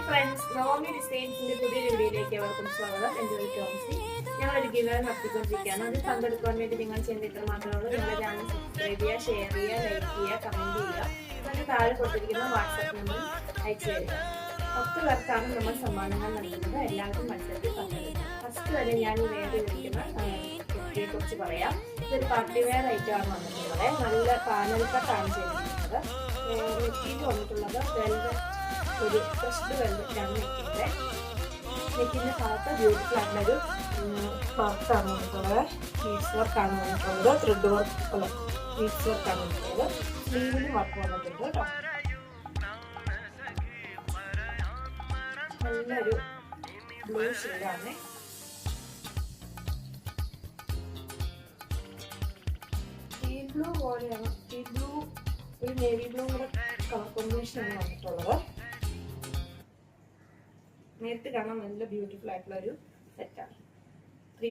Friends, Naomi ഡിസൈൻസിന്റെ പുതിയൊരു വീഡിയോയിലേക്ക് അവർക്കും സ്വാഗതം. എൻ്റെ ഒരു ടോംസി. ഞങ്ങളൊരു ഗിവ് നടത്തിക്കൊണ്ടിരിക്കുകയാണ്. അത് പങ്കെടുക്കാൻ വേണ്ടി നിങ്ങൾ ചെയ്യുന്ന ഇത്ര മാത്രമേ ഉള്ളൂ. നിങ്ങളുടെ ചാനൽ സബ്സ്ക്രൈബ് ചെയ്യുക, ഷെയർ ചെയ്യുക, ലൈക്ക് ചെയ്യുക, കമന്റ് ചെയ്യുക. അതിന് താഴെ കൊടുത്തിരിക്കുന്ന വാട്സാപ്പ് നമ്പറിൽ അയച്ചു തരിക. 10 പേർക്കാണ് നമ്മൾ സമ്മാനങ്ങൾ നൽകുന്നത്. എല്ലാവർക്കും മത്സരത്തിൽ പങ്കെടുക്കാം. ഫസ്റ്റ് വരെ ഞാൻ വേദിയിരിക്കുന്ന കുട്ടിയെ കുറിച്ച് പറയാം. ഇതൊരു പാർട്ടി വെയർ ഐറ്റമാണ് വന്നിട്ടുള്ളത്. നല്ല പാനൽ കട്ടാണ് ചെയ്തിട്ടുള്ളത്. നെറ്റിയിൽ വന്നിട്ടുള്ളത് ഒരു ഫ്രഷ് വെൽവെറ്റാണ് നെക്കിൻ്റെ. നെക്കിൻ്റെ ഭാഗത്ത് ബ്യൂട്ടിഫുൾ ആയിട്ടുള്ളൊരു വർക്കാണ് വന്നിട്ടുള്ളത്. ബീഡ്സ് വർക്കാണ് വന്നിട്ടുള്ളത്. ത്രെഡ് വർക്ക് അല്ല ബീഡ്സ് വർക്കാണ് വന്നിട്ടുള്ളത്. സ്ലീവിന് വർക്ക് വന്നിട്ടുണ്ട് കേട്ടോ. നല്ലൊരു ബ്ലൂ ഷെയ്ഡാണ്. ടീ ബ്ലൂ പോലെയാണ്. ടീ ബ്ലൂ ഒരു നേവി ബ്ലൂ കൂടെ കളർ കോമ്പിനേഷനാണ് വന്നിട്ടുള്ളത്. നേരിട്ട് കാണാൻ നല്ല ബ്യൂട്ടിഫുൾ ആയിട്ടുള്ള ഒരു സെറ്റാണ്.